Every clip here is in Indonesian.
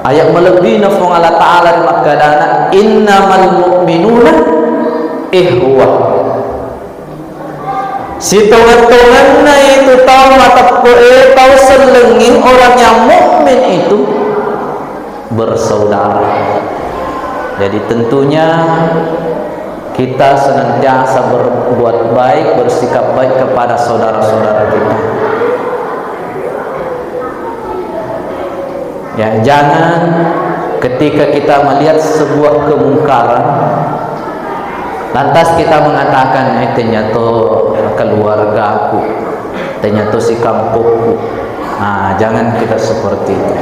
ayat melebihi nafung Allah Ta'ala di makadana innamal mu'minuna ihwah. Si tongan-tongan itu tahu mata tahu selengih orang yang mukmin itu bersaudara. Jadi tentunya kita senantiasa berbuat baik, bersikap baik kepada saudara-saudara kita. Ya, jangan ketika kita melihat sebuah kemungkaran lantas kita mengatakan ternyata keluarga aku, ternyata si kampungku. Nah, jangan kita seperti itu.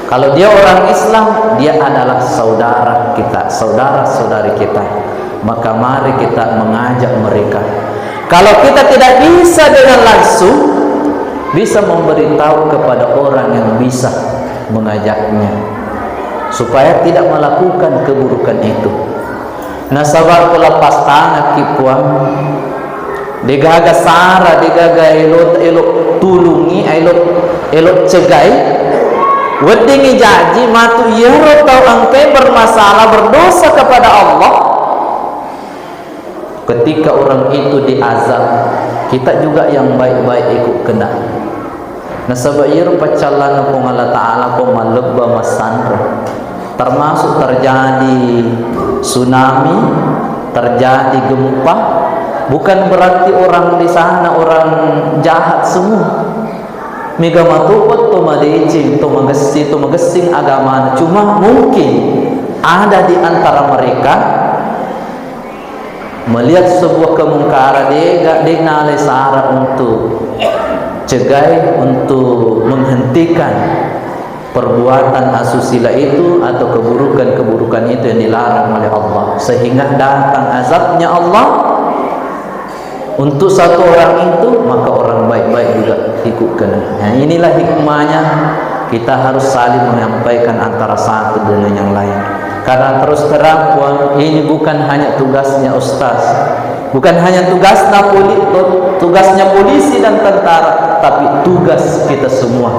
Kalau dia orang Islam, dia adalah saudara kita, saudara-saudari kita. Maka mari kita mengajak mereka. Kalau kita tidak bisa dengan langsung, bisa memberitahu kepada orang yang bisa mengajaknya supaya tidak melakukan keburukan itu. Nah, sabar lepas tangan kipuan digaga sara, digaga elok tulungi, elok cegai. Wedingi janji matu yero tau angke bermasalah berdosa kepada Allah. Ketika orang itu diazab, kita juga yang baik-baik ikut kena. Nah, sebab yero pacalan pun Allah Ta'ala pun malebba masandra. Termasuk terjadi tsunami, terjadi gempa, bukan berarti orang di sana orang jahat semua. Mega matupot to madicing to magesing agama. Cuma mungkin ada di antara mereka melihat sebuah kemungkaran dia nalai syarat untuk cegai, untuk menghentikan perbuatan asusila itu atau keburukan-keburukan itu yang dilarang oleh Allah, sehingga datang azabnya Allah untuk satu orang itu, maka orang baik-baik juga ikut kena. Nah, inilah hikmahnya kita harus saling menyampaikan antara satu dengan yang lain. Karena terus terang ini bukan hanya tugasnya ustaz, bukan hanya tugasnya polisi dan tentara, tapi tugas kita semua.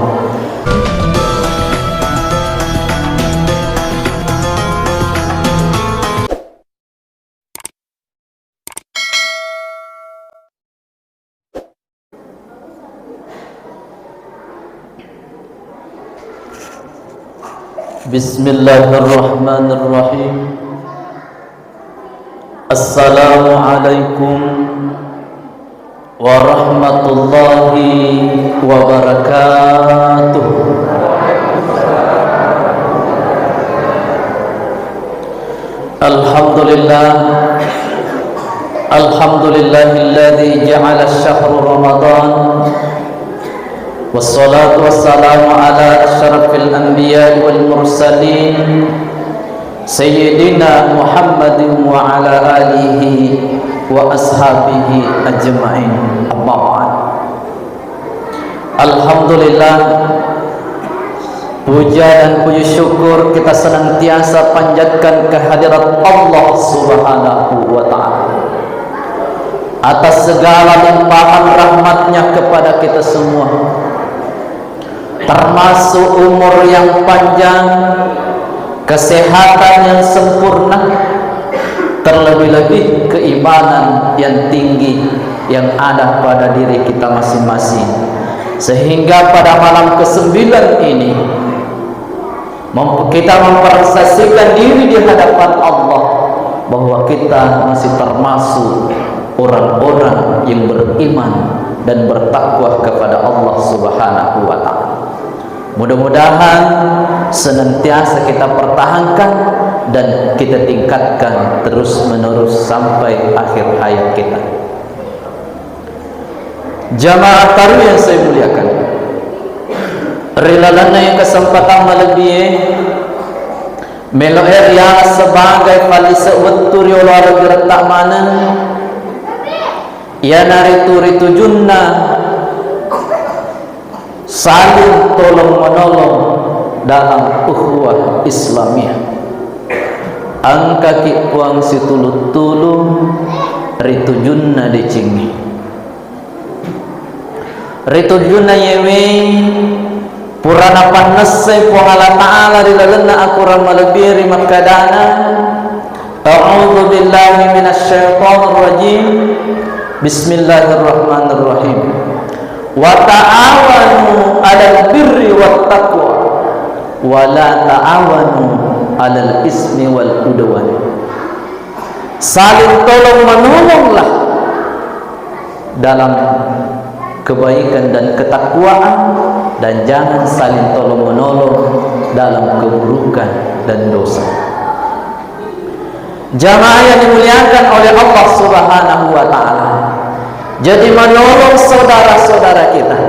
Bismillahirrahmanirrahim. Assalamualaikum warahmatullahi wabarakatuh. Alhamdulillah, alhamdulillahilladzi ja'ala syahra Ramadan wassalatu wassalamu ala asyrafil anbiya wal mursalin sayyidina Muhammadin wa ala alihi wa ashabihi ajma'in. Amma ba'd. Alhamdulillah, puja dan puji syukur kita senantiasa panjatkan kehadirat Allah Subhanahu wa ta'ala atas segala limpahan rahmatnya kepada kita semua, termasuk umur yang panjang, kesehatan yang sempurna, terlebih-lebih keimanan yang tinggi yang ada pada diri kita masing-masing, sehingga pada malam ke-9 ini kita mempersaksikan diri di hadapan Allah bahwa kita masih termasuk orang-orang yang beriman dan bertakwa kepada Allah Subhanahu wa ta'ala. Mudah-mudahan senantiasa kita pertahankan dan kita tingkatkan terus-menerus sampai akhir hayat kita. Jamaah taruh yang saya muliakan, rilalana yang kesempatan melebihi meloer yang sebagai falisa wetturi olah geretak mana ya naritu junna saling tolong menolong dalam ukhuwah Islamiyah. Angka kipuang situlut-tulung ritu junna dicingi ritu junna yewe purana pannesai po Allah Ta'ala dilalana akuran malabiri makadana. A'udzu billahi minasyaitonir rajim. Bismillahirrahmanirrahim. Wa ta'awanu 'alal birri wat taqwa wa la ta'awanu 'alal ismi wal udwan. Saling tolong menolonglah dalam kebaikan dan ketakwaan, dan jangan saling tolong menolong dalam keburukan dan dosa. Jamaah yang dimuliakan oleh Allah Subhanahu wa Ta'ala, jadi menolong saudara-saudara kita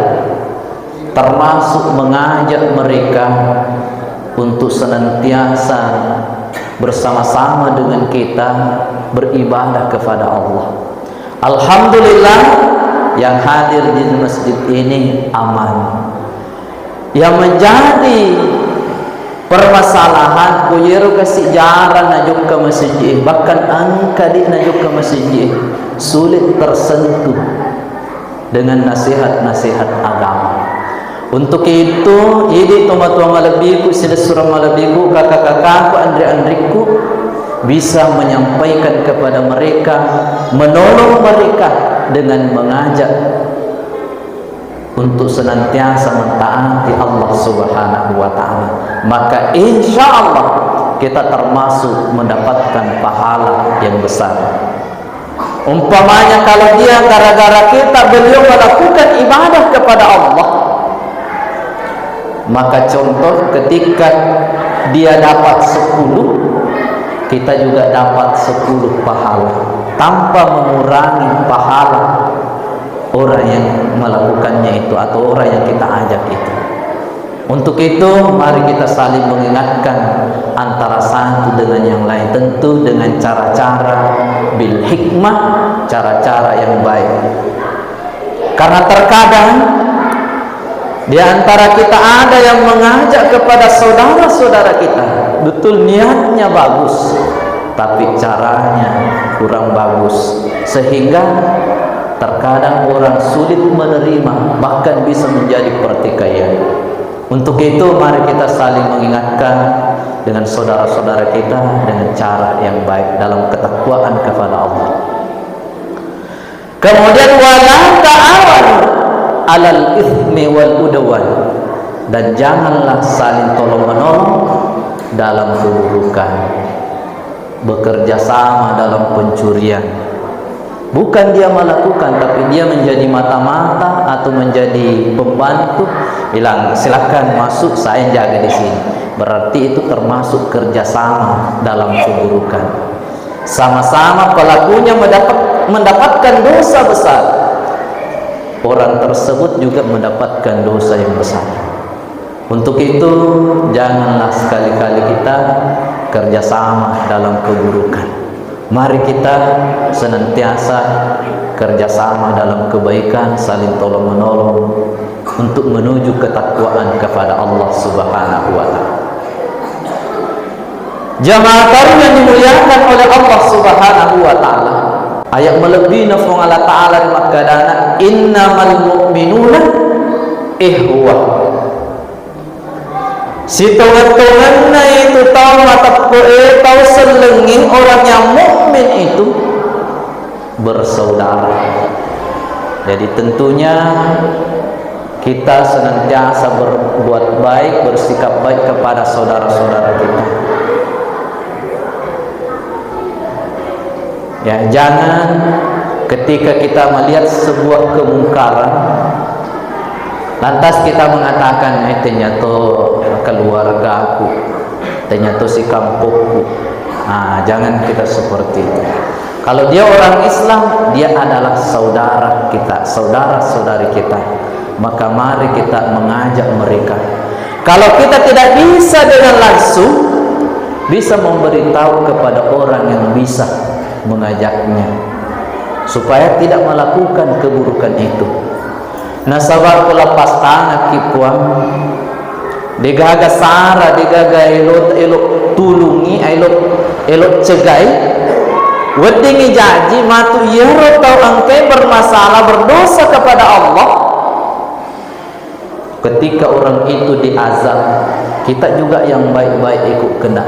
termasuk mengajak mereka untuk senantiasa bersama-sama dengan kita beribadah kepada Allah. Alhamdulillah, yang hadir di masjid ini aman. Yang menjadi permasalahan kuyiru kasih jaran najuk ke masjid, bahkan angka di najuk ke masjid sulit tersentuh dengan nasihat-nasihat agama. Untuk itu, ini tua-tua malabiku, sila surah malabiku, kakak-kakakku, andri-andriku bisa menyampaikan kepada mereka, menolong mereka dengan mengajak untuk senantiasa mentaati Allah Subhanahu wa Ta'ala. Maka insya Allah kita termasuk mendapatkan pahala yang besar. Umpamanya kalau dia gara-gara kita beliau melakukan ibadah kepada Allah, maka contoh ketika dia dapat 10, kita juga dapat 10 pahala tanpa mengurangi pahala orang yang melakukannya itu atau orang yang kita ajak itu. Untuk itu mari kita saling mengingatkan antara satu dengan yang lain, tentu dengan cara-cara bil hikmah, cara-cara yang baik. Karena terkadang di antara kita ada yang mengajak kepada saudara-saudara kita, betul niatnya bagus, tapi caranya kurang bagus, sehingga terkadang orang sulit menerima, bahkan bisa menjadi pertikaian. Untuk itu mari kita saling mengingatkan dengan saudara-saudara kita dengan cara yang baik dalam ketakwaan kepada Allah. Kemudian wala ta'awanu 'alal itsmi wal udwan, dan janganlah saling tolong-menolong dalam keburukan, bekerja sama dalam pencurian. Bukan dia melakukan, tapi dia menjadi mata-mata atau menjadi pembantu. Bilang silakan masuk, saya jaga di sini. Berarti itu termasuk kerjasama dalam keburukan. Sama-sama pelakunya mendapatkan dosa besar. Orang tersebut juga mendapatkan dosa yang besar. Untuk itu janganlah sekali-kali kita kerjasama dalam keburukan. Mari kita senantiasa kerjasama dalam kebaikan, saling tolong menolong untuk menuju ketakwaan kepada Allah Subhanahu wa Ta'ala. Jamaah kaum yang dimuliakan oleh Allah Subhanahu wa Ta'ala, ayat melebihi nafung Allah Ta'ala di makadana innamal mu'minuna ihwah. Si tongan-tongannya itu tahu mata tahu selenging orang yang mukmin itu bersaudara. Jadi tentunya kita senantiasa berbuat baik, bersikap baik kepada saudara-saudara kita. Ya, jangan ketika kita melihat sebuah kemungkaran lantas kita mengatakan ternyata keluarga aku, ternyata si kampungku. Jangan kita seperti itu. Kalau dia orang Islam, dia adalah saudara kita, saudara-saudari kita. Maka mari kita mengajak mereka. Kalau kita tidak bisa dengan langsung, bisa memberitahu kepada orang yang bisa mengajaknya supaya tidak melakukan keburukan itu. Nasabar ku lepas tangan kipuang digaga sara, digaga elok tulungi, elok cegai wedingi janji matu yero tau angke bermasalah berdosa kepada Allah, ketika orang itu diazab, kita juga yang baik-baik ikut kena.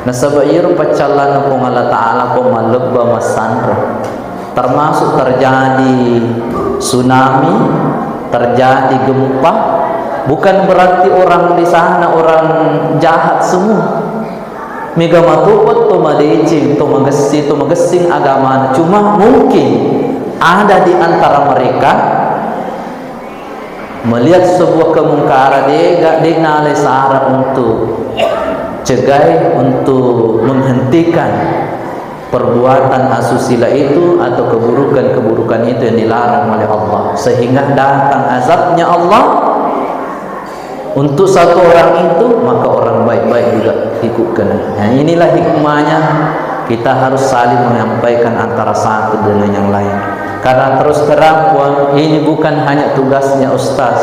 Nasabah ieu pacalan ko Allah Taala ko malebba masandra, termasuk terjadi tsunami, terjadi gempa. Bukan berarti orang di sana orang jahat semua. Mega matupot to madecing to magesing agama. Cuma mungkin ada di antara mereka melihat sebuah kemungkaran dia nalai sara untuk cegai, untuk menghentikan perbuatan asusila itu atau keburukan-keburukan itu yang dilarang oleh Allah, sehingga datang azabnya Allah untuk satu orang itu, maka orang baik-baik juga ikut kena. Nah, inilah hikmahnya kita harus saling menyampaikan antara satu dengan yang lain. Karena terus terang ini bukan hanya tugasnya ustaz,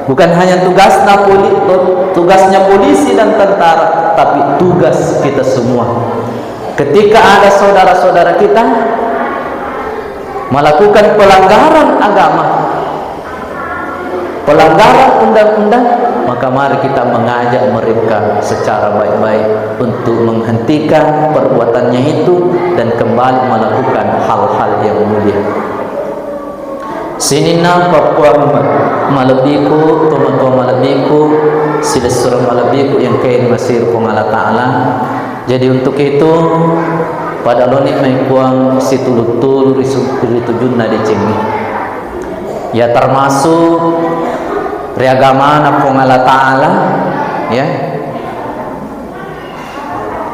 bukan hanya tugasnya polisi dan tentara, tapi tugas kita semua. Ketika ada saudara-saudara kita melakukan pelanggaran agama, pelanggaran undang-undang, maka mari kita mengajak mereka secara baik-baik untuk menghentikan perbuatannya itu dan kembali melakukan hal-hal yang mulia. Sinina Papua malabiku, tumatua malabiku, sila surah malabiku yang kain masir pung Allah Ta'ala. Jadi untuk itu pada lonik may kuang situlutul risutujun na dicengi. Ya termasuk riagamana pung Allah Ta'ala, ya.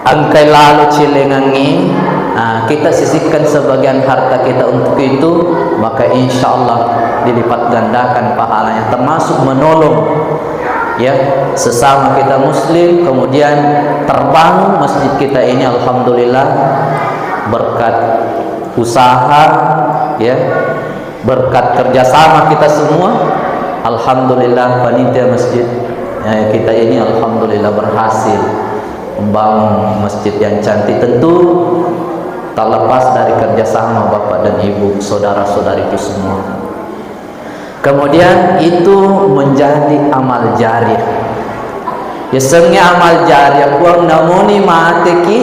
Angkai lalu cilengangi. Kita sisihkan sebagian harta kita untuk itu, maka insya Allah dilipat gandakan pahalanya, termasuk menolong ya sesama kita muslim. Kemudian terbangun masjid kita ini, alhamdulillah berkat usaha ya, berkat kerjasama kita semua. Alhamdulillah panitia masjid kita ini alhamdulillah berhasil membangun masjid yang cantik. Tentu tak lepas dari kerjasama bapak dan ibu, saudara-saudariku semua. Kemudian itu menjadi amal jariah. Ya sengnya amal jariah kuang namuni maateki.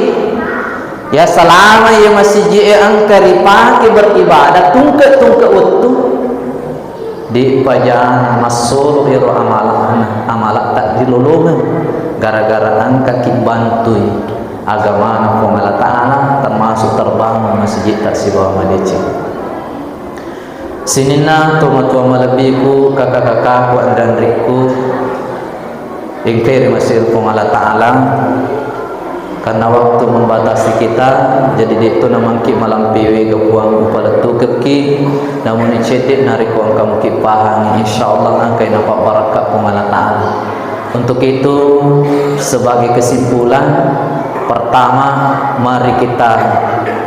Ya selama ia masih angkari pakai beribadah tungke utuh di pajan masuk iru amalan tak dilulungan gara-gara angka kibantui agama na Allah Ta'ala, termasuk terbangun masjid tersibawa madeci. Sinina tumatua malabiku, kakak-kakakku dan riku ingkiri masih Allah Ta'ala, karena waktu membatasi kita, jadi itu namangki malam piwi kebuang upala tu keki, namun cedik narik uang kamu kipahang, insyaallah angkai nampak barakat Allah Ta'ala. Untuk itu sebagai kesimpulan, pertama, mari kita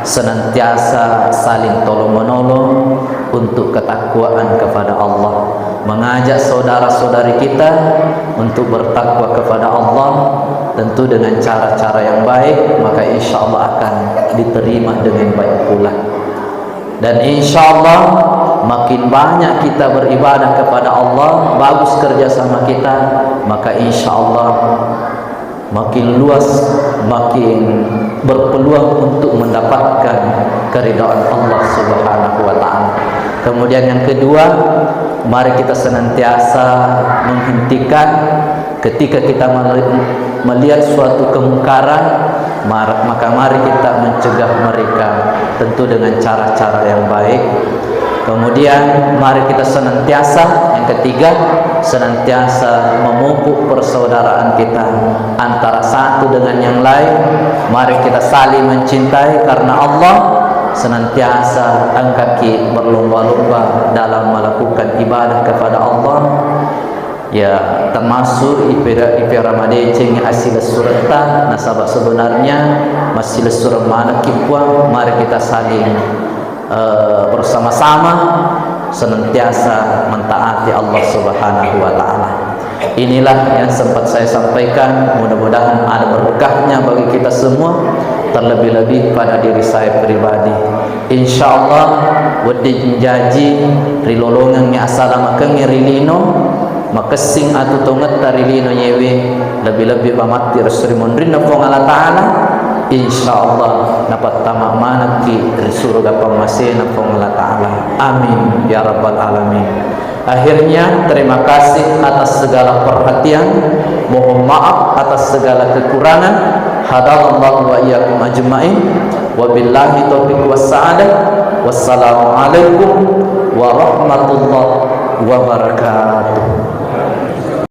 senantiasa saling tolong-menolong untuk ketakwaan kepada Allah, mengajak saudara-saudari kita untuk bertakwa kepada Allah, tentu dengan cara-cara yang baik, maka insya Allah akan diterima dengan baik pula. Dan insya Allah makin banyak kita beribadah kepada Allah, bagus kerjasama kita, maka insya Allah makin luas, makin berpeluang untuk mendapatkan keridhaan Allah Subhanahu wa Ta'ala. Kemudian yang kedua, mari kita senantiasa menghentikan ketika kita melihat suatu kemungkaran, maka mari kita mencegah mereka, tentu dengan cara-cara yang baik. Kemudian mari kita senantiasa, yang ketiga, senantiasa memupuk persaudaraan kita antara satu dengan yang lain. Mari kita saling mencintai karena Allah, senantiasa angkaki berlomba-lomba dalam melakukan ibadah kepada Allah. Ya, termasuk ipira madeceng hasil surata nasabah sebenarnya masih surah mana kipuang. Mari kita saling bersama-sama senantiasa mentaati Allah Subhanahu wa Ta'ala. Inilah yang sempat saya sampaikan, mudah-mudahan ada berkahnya bagi kita semua, terlebih-lebih pada diri saya pribadi. Insyaallah wedi janji rilolongan nya assalamakeng rilino makasing atu tongat tarilino nyewe lebih-lebih pamati Rasul mondrin na pong Allah Ta'ala, insyaallah dapat tamak manat ki dari surga pamasih na pong Allah Ta'ala. Amin ya rabbal alamin. Akhirnya terima kasih atas segala perhatian, mohon maaf atas segala kekurangan. Hadallahu wa iyyakum ajma'in. Wabillahi taufiq wassa'adah. Wassalamualaikum warahmatullahi wabarakatuh.